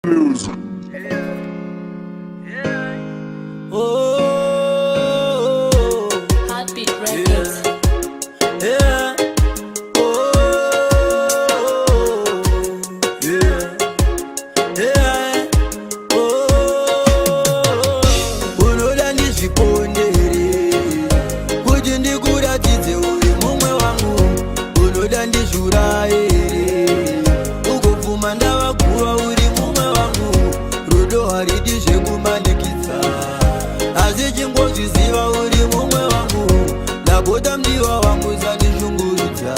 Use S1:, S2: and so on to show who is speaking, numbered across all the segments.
S1: Music.
S2: Oh,
S3: Heartbeat Records.
S2: yeah. Oh, yeah. Yeah. Oh, unoda ndizvipondere kuti ndikuratidze uri mumwe wangu, unoda ndizvuraye ugobvuma ndavaguva uri mumwe wangu, rudo haridi zvekumanikidza asi chingozviziva uri mumwe wangu, ndapota mdiwa wangu sandishungurudza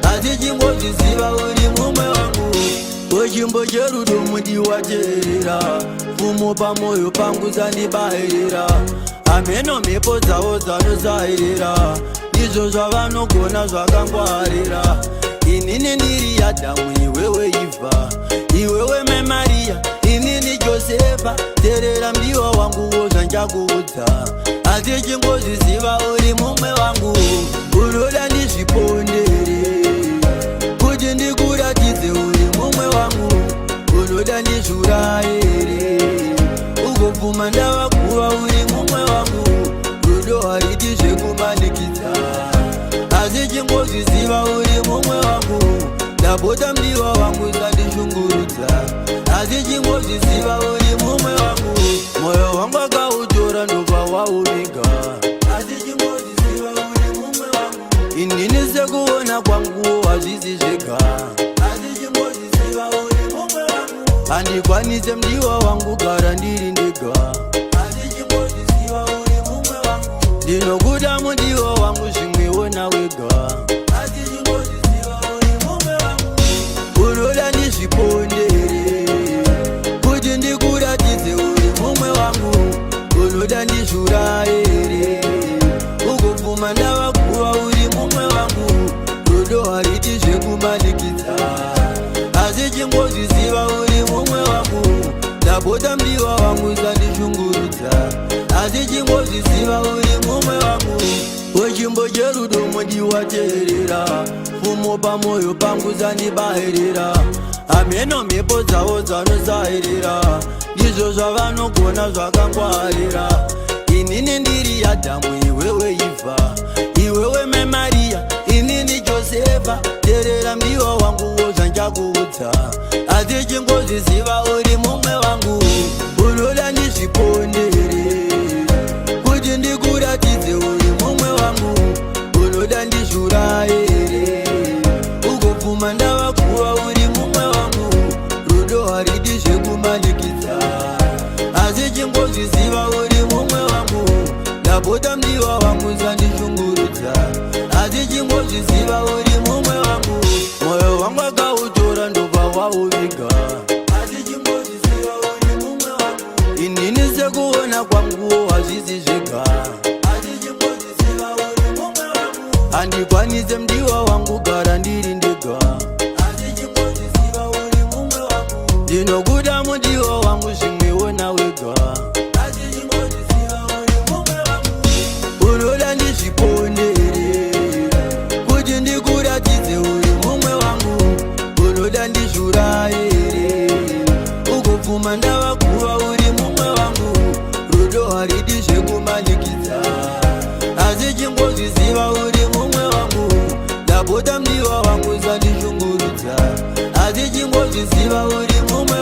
S2: asi chingozviziva uri mumwe wangu, wechimbo cherudo mudiwa teerera, pfumo pamoyo pangu sandibairira, ameno mhepo dzavo dzanosairira ndizvo zvavanogona zvakangwarira, inini ndiri Adhamu iwewe Ivha, iwewe meMariya inini Josefa, teerera mdiwa wanguwo zvanchakuudza asi chingozviziva uri mumwe wangu, unoda ndizvipondere kuti ndikuratidze uri mumwe wangu, unoda ndizvuraire ugobvuma ndavaguva uri mumwe wangu, rudo hariti zvekumanikidza asi chingozviziva uri mumwe wangu, ndapota mdiwa wangu sandishungurudza asi chingozviziva uri mumwe wangu, moyo wangu akautora ndobva wauviga asi chingozviziva uri mumwe wangu, inini sekuona kwanguwo hazvisi zvega asi chingozviziva uri mumwe wangu, handikwanise mdiwa wangu gara ndiri ndega asi chingozviziva uri mumwe wangu, ndinokuda mudiwa wangu zvimwewo nawega asi chingozviziva uri mumwe wangu, unoda ndizvipondere kuti ndikuratidze uri mumwe wangu, unoda ndizvuraire ugobvuma ndavaguva uri mumwe wangu, rudo hariti zvekumanikidza asi chingozviziva uri mumwe wangu, ndapota mdiwa wangu sandishungurudza asi chingozviziva uri mumwe wangu, wechimbo cherudo mudiwa teerera, pfumo pamoyo pangu sandibairira, ameno mhepo dzavo dzanosairira ndizvo zvavanogona zvakangwarira, inini ndiri Adhamu iwewe Ivha, iwewe meMariya inini Josefa, teerera mdiwa wanguwo zvanchakuudza asi chingozviziva uri mumwe wangu, unoda ndizvipondere kuti ndikuratidze uri mumwe wangu, unoda ndizvuraire ugobvuma ndavaguva uri mumwe wangu, rudo haridi zvekumanikidza asi chingozviziva uri mumwe wangu, ndapota mdiwa wangu sandishungurudza asi chingozviziva uri mumwe wangu, moyo wangu akautora ndobva wauviga asi chingozviziva uri mumwe wangu, inini sekuona kwanguwo hazvisi zvega asi chingozviziva uri mumwe wangu, handikwanise mdiwa wangu gara ndiri ndega asi chingozviziva uri mumwe wangu, ndinokuda mudiwa wangu zvimwewo nawega asi chingozviziva uri mumwe wangu, unoda ndizvipondere kuti ndikuratidze uri mumwe wangu, unoda ndizvuraire ugobvuma ndavaguva uri mumwe wangu, rudo haridi zvekumanikidza asi chingozviziva uri mumwe wangu, ndapota mdiwa wangu sandishungurudza asi chingozviziva uri mumwe